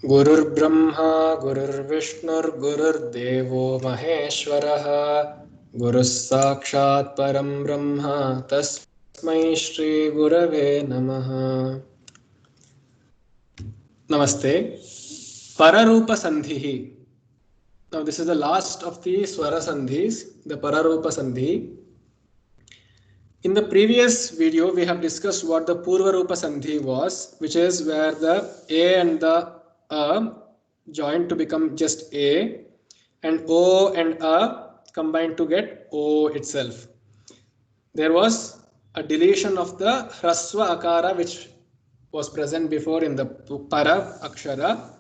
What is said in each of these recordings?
गुरुर्ब्रह्मा गुरुर्विष्णुर्गुरुर्देवो महेश्वरः गुरुः साक्षात् परं ब्रह्म तस्मै श्री गुरवे नमः। Namaste. Pararupa Sandhi. Now this is the last of the Swara Sandhis, the Pararupa Sandhi. In the previous video, we have discussed what the Purvarupa Sandhi was, which is where the A and the A joined to become just A, and O and A combined to get O itself. There was a deletion of the Hraswa Akara, which was present before in the Para Akshara,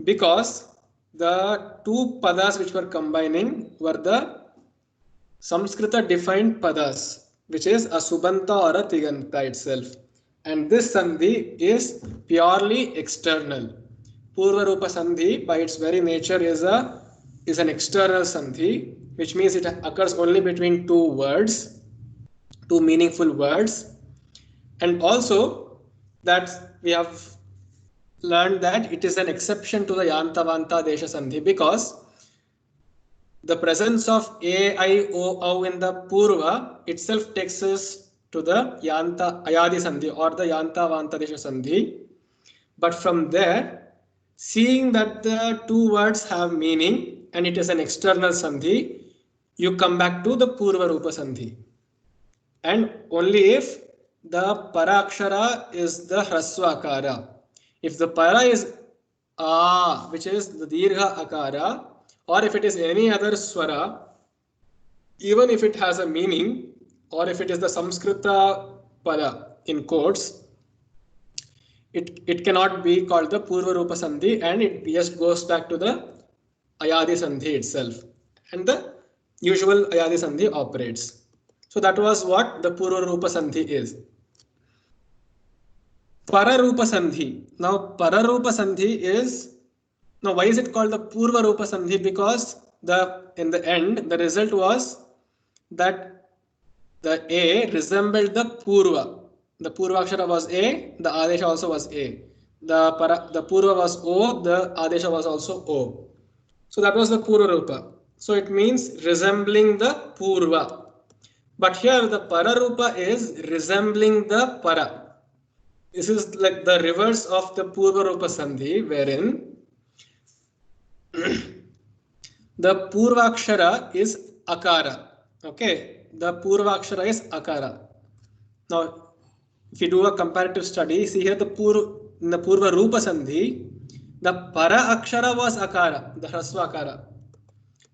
because the two padas which were combining were the Samskrita defined padas, which is a Subanta or a Tiganta itself. And this Sandhi is purely external. Purvarupa Sandhi by its very nature is an external Sandhi, which means it occurs only between two words, two meaningful words. And also that we have learned that it is an exception to the Yantavanta Desha Sandhi because the presence of A, I, O in the Purva itself takes us to the Yanta Ayadi Sandhi or the Yantavanta Desha Sandhi. But from there, seeing that the two words have meaning and it is an external Sandhi, you come back to the Purva Rupa Sandhi. And only if the Parakshara is the Hraswa Akara. If the Para is A, which is the Dirgha Akara, or if it is any other Swara, even if it has a meaning, or if it is the Samskrita Para in quotes, it cannot be called the Purva Rupa Sandhi and it just goes back to the Ayadi Sandhi itself. And the usual Ayadi Sandhi operates. So that was what the Purva Rupa Sandhi is. Pararupa Sandhi. Now Pararupa Sandhi is, now why is it called the Purva Rupa Sandhi? Because in the end, the result was that the A resembled the Purva. The Purva Akshara was A, the Adesha also was A. The Purva was O, the Adesha was also O. So that was the Purva Rupa. So it means resembling the Purva. But here the Pararupa is resembling the Para. This is like the reverse of the Purva Rupa Sandhi, wherein the Purvakshara is Akara. Okay, the Purvakshara is Akara. Now, if you do a comparative study, see here in the Purva Rupa Sandhi, the Para Akshara was Akara, the Hraswa Akara.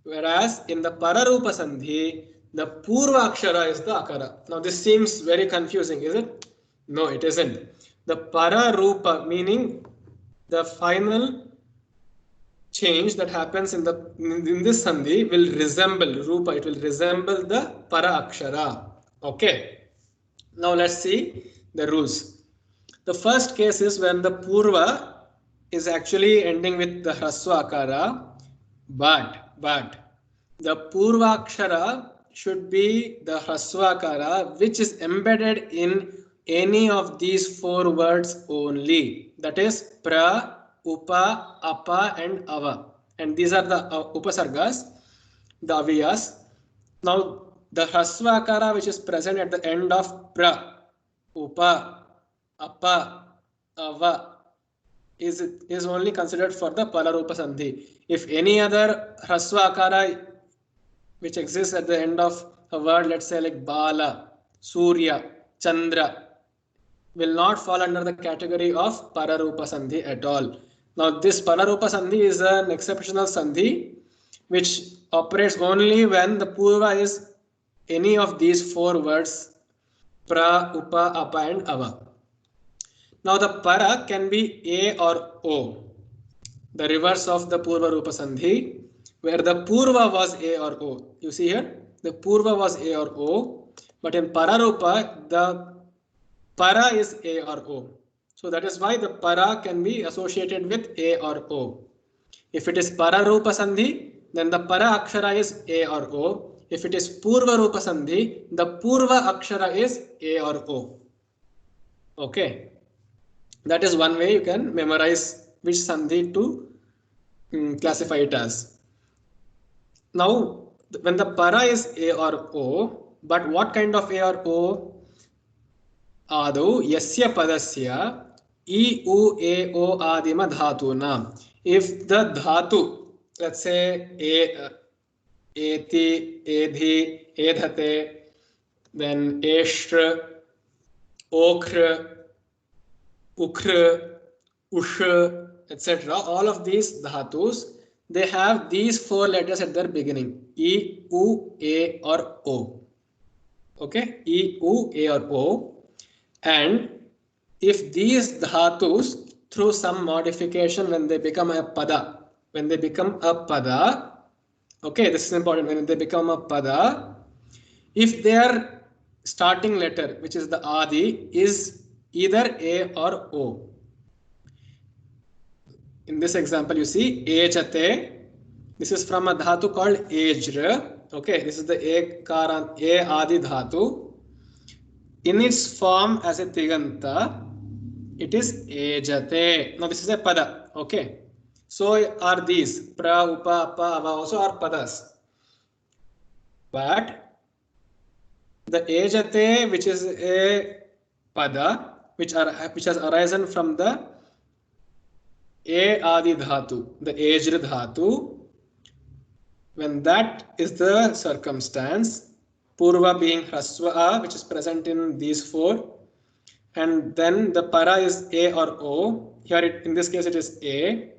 Whereas in the Para Rupa Sandhi, the Purva Akshara is the Akara. Now, this seems very confusing, is it? No, it isn't. The Para Rupa, meaning the final change that happens in this Sandhi will resemble Rupa, it will resemble the Para Akshara. Okay. Now let's see the rules. The first case is when the Purva is actually ending with the Hraswa Akara, but the Purva Akshara should be the Hraswa Akara which is embedded in any of these four words only. That is Pra, Upa, Apa and Ava. And these are the Upasargas, the Aviyas. Now the Hraswa Akara which is present at the end of Pra, Upa, Apa, Ava is only considered for the Pararupa Sandhi. If any other Hraswa Akara which exists at the end of a word, let's say like Bala, Surya, Chandra, will not fall under the category of Pararupa Sandhi at all. Now this Pararupa Sandhi is an exceptional Sandhi which operates only when the Purva is any of these four words, Pra, Upa, Apa and Ava. Now the Para can be A or O, the reverse of the Purva Rupa Sandhi, where the Purva was A or O. You see here, the Purva was A or O, but in Pararupa, the Para is A or O. So that is why the Para can be associated with A or O. If it is Pararupa Sandhi, then the Para Akshara is A or O. If it is Purva Rupa Sandhi, the Purva Akshara is A or O. Okay. That is one way you can memorize which sandhi to classify it as. Now, when the para is A or O, but what kind of A or O? Adu yasya padasya I, U, A, O adima dhatuna. If the dhatu, let's say eti, edhi, edhate, then eshra, okra, ukra, usha, etc. All of these dhatus, they have these four letters at their beginning: E, U, A, or O. Okay, E, U, A, or O. And if these dhatus, through some modification, when they become a pada, okay, this is important, when they become a pada, if their starting letter, which is the adi, is either A or O. In this example, you see ejate. This is from a dhatu called ejra. Okay, this is the A adi dhatu. In its form as a tiganta, it is ejate. Now this is a pada. Okay, so are these pra, upa, apa, ava also are padas. But the ejate, which is a pada, which has arisen from the A adi dhatu, the ejra dhatu, when that is the circumstance, purva being hrasva, which is present in these four, and then the para is A or O. Here, in this case, it is A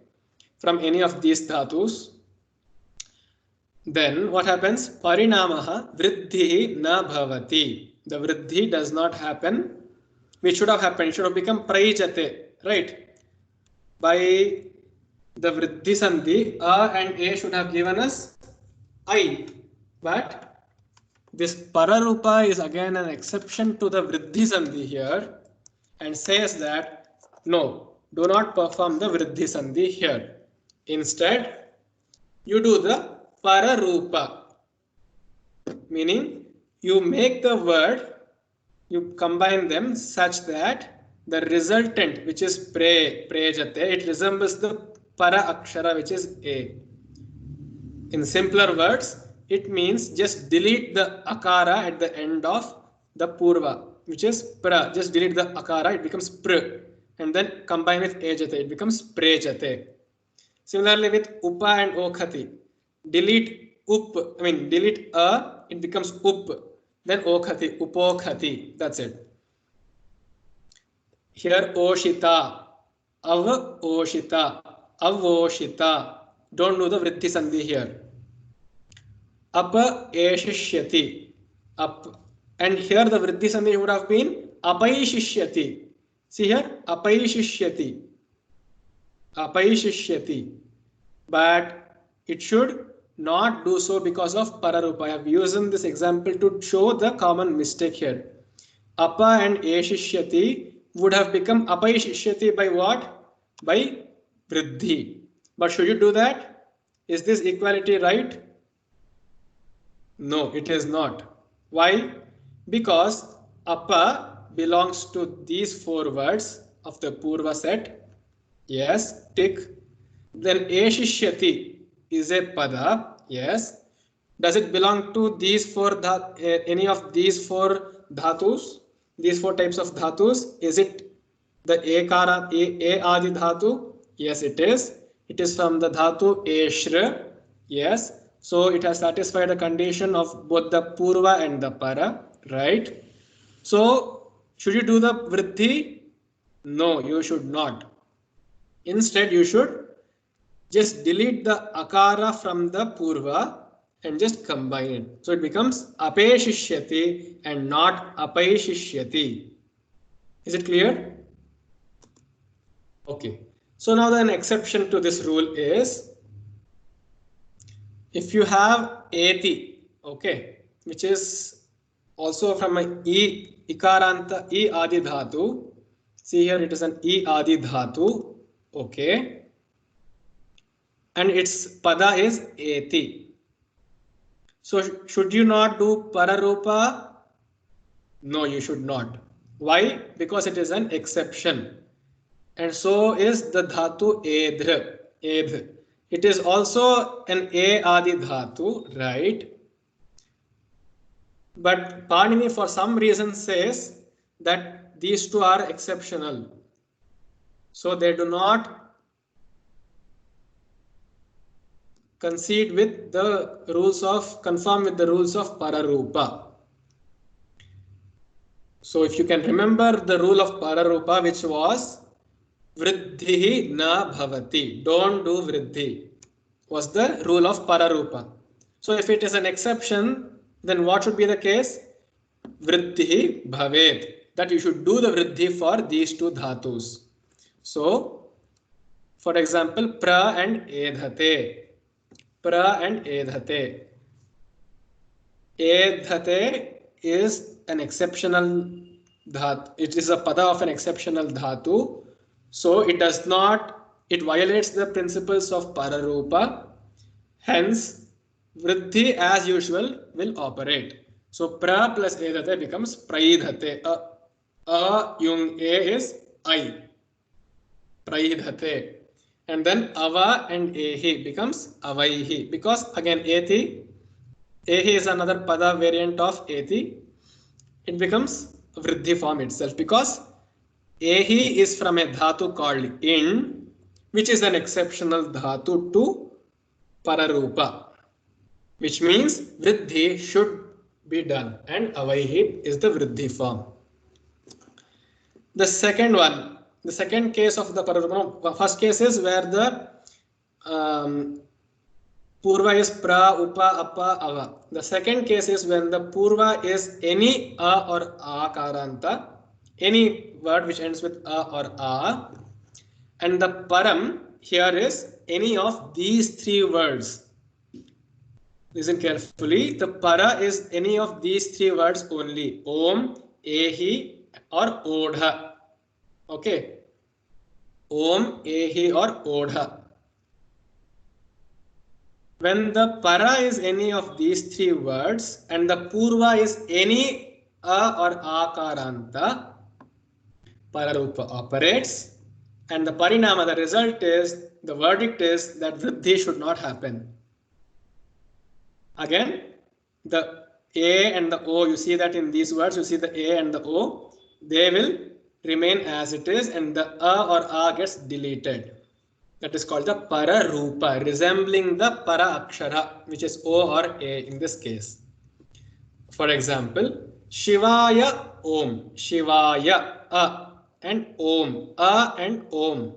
from any of these dhatus. Then what happens? Parinamaha vriddhi na bhavati. The vriddhi does not happen. Which should have happened? It should have become praijate, right? By the vriddhi sandhi, A and A should have given us I. But this pararupa is again an exception to the vriddhi sandhi here and says that no, do not perform the vriddhi sandhi here. Instead, you do the pararupa, meaning you make the word, you combine them such that the resultant, which is prejate, it resembles the para akshara, which is A. In simpler words, it means just delete the akara at the end of the purva, which is pra. Just delete the akara, it becomes pr, and then combine with ejate, it becomes prejate. Similarly with upa and okhati, delete a, it becomes up, then okhati, upokhati, that's it. Here oshita, avoshita, don't do the vriddhi sandhi here. Apa eshishyati, up, and here the vriddhi sandhi would have been apaishishyati. See here, apaishishyati, but it should not do so because of pararupa. I have used this example to show the common mistake here. Apa and eshishyati would have become apaishishyati by what? By vriddhi. But should you do that? Is this equality right? No, it is not. Why? Because apa belongs to these four words of the purva set. Yes, tick. Then eshishyati is a pada. Yes. Does it belong to these four any of these four dhatus? These four types of dhatus? Is it the ekara a adi dhatu? Yes, it is. It is from the dhatu eshra. Yes. So it has satisfied the condition of both the purva and the para, right? So should you do the vriddhi? No, you should not. Instead, you should just delete the akara from the purva and just combine it. So it becomes apeshishyati and not apaishishyati. Is it clear? Okay. So now an exception to this rule is if you have eti, okay, which is also from an ikaranta e adi dhatu. See here, it is an e adi dhatu, okay, and its pada is eti. So should you not do pararupa? No, you should not. Why? Because it is an exception. and so is the dhatu edh. Edh. It is also an a adi dhatu, right? But Panini for some reason says that these two are exceptional. So they do not concede with the rules of, conform with the rules of Pararupa. So if you can remember the rule of Pararupa, which was Vriddhi na bhavati, don't do Vriddhi, was the rule of Pararupa. So if it is an exception, then what should be the case? Vriddhi bhavet, that you should do the Vriddhi for these two dhatus. So, for example, pra and edhate. Pra and edhate. Edhate is an exceptional dhatu. It is a pada of an exceptional dhatu. So it does not, it violates the principles of Pararupa. Hence, Vriddhi as usual will operate. So pra plus edhate becomes praidhate. Yung a is I. Praidhate. And then ava and ehi becomes avaihi. Because again ethi is another pada variant of ethi. It becomes Vriddhi form itself because ehi is from a dhatu called in, which is an exceptional dhatu to Pararupa, which means Vriddhi should be done, and avaihi is the Vriddhi form. The second one, the second case of the Pararupa, first case is where the Purva is pra, upa, appa, ava. The second case is when the Purva is any a or a karanta, any word which ends with a or a, and the param here is any of these three words. Listen carefully. The para is any of these three words only. Om, ehi, or odha. Okay. Om, ehi, or odha. When the para is any of these three words and the purva is any a or akaranta, Pararupa operates, and the parinama, the result is, the verdict is that Vriddhi should not happen. Again, the A and the O, you see that in these words, you see the A and the O, they will remain as it is, and the A or A gets deleted. That is called the Pararupa, resembling the Para Akshara, which is O or A in this case. For example, Shivaya Om, Shivaya A and Om, A and Om.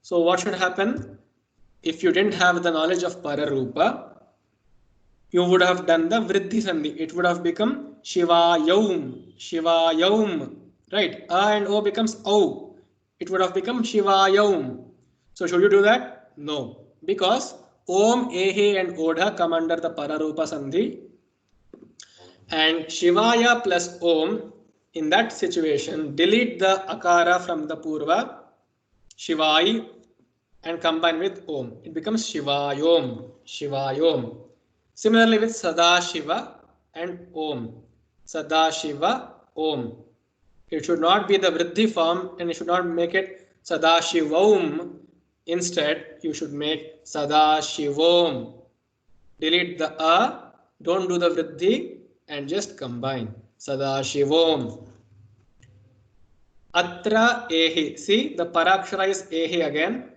So what should happen? If you didn't have the knowledge of Pararupa, you would have done the Vriddhi Sandhi. It would have become Shivayom, Shivayom, right? A and O becomes O. It would have become Shivayom. So should you do that? No, because Om, Ehe and Odha come under the Pararupa Sandhi, and Shivaya plus Om, in that situation, delete the Akara from the Purva, Shivai, and combine with Om. It becomes Shivayom, Shivayom. Similarly with Sadashiva and Om, Sadashiva, Om. It should not be the Vriddhi form, and you should not make it Sadashivom. Instead, you should make Sadashivom. Delete the A, don't do the Vriddhi, and just combine Sadashivom. Atra Ehi. See, the Parakshara is Ehi again.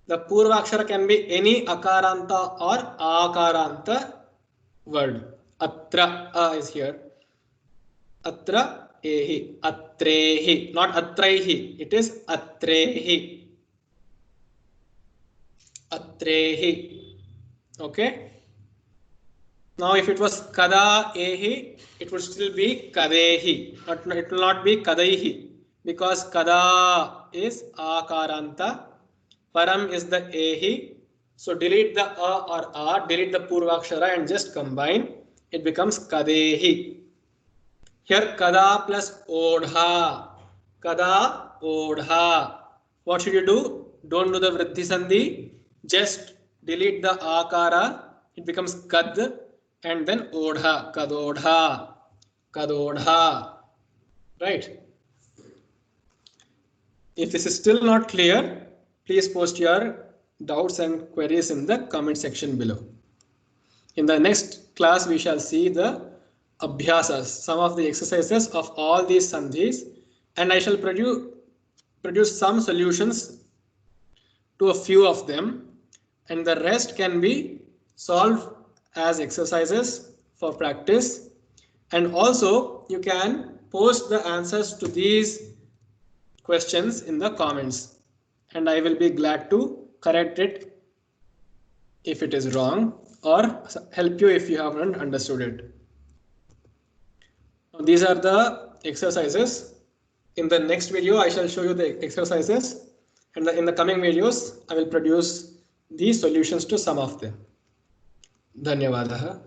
The Purvakshara can be any Akaranta or Akaranta word. Atra A is here. Atra Ehi. Atrehi. Not Atraihi. It is Atrehi. Atrehi. Okay. Now if it was Kada Ehi, it would still be Kadehi. It will not be Kadaihi, because Kada is Akaranta. Param is the Ehi. So delete the A or A, delete the Purvakshara and just combine. It becomes Kadehi. Here Kada plus Odha. Kada, Odha. What should you do? Don't do the Vriddhi Sandhi. Just delete the Akara. It becomes Kad and then Odha. Kadodha. Kadodha. Right. If this is still not clear, please post your doubts and queries in the comment section below. In the next class, we shall see the abhyasas, some of the exercises of all these sandhis, and I shall produce some solutions to a few of them, and the rest can be solved as exercises for practice. And also you can post the answers to these questions in the comments, and I will be glad to correct it if it is wrong or help you if you haven't understood it. Now, these are the exercises. In the next video, I shall show you the exercises, and in the coming videos, I will produce the solutions to some of them. Dhanyavadaha.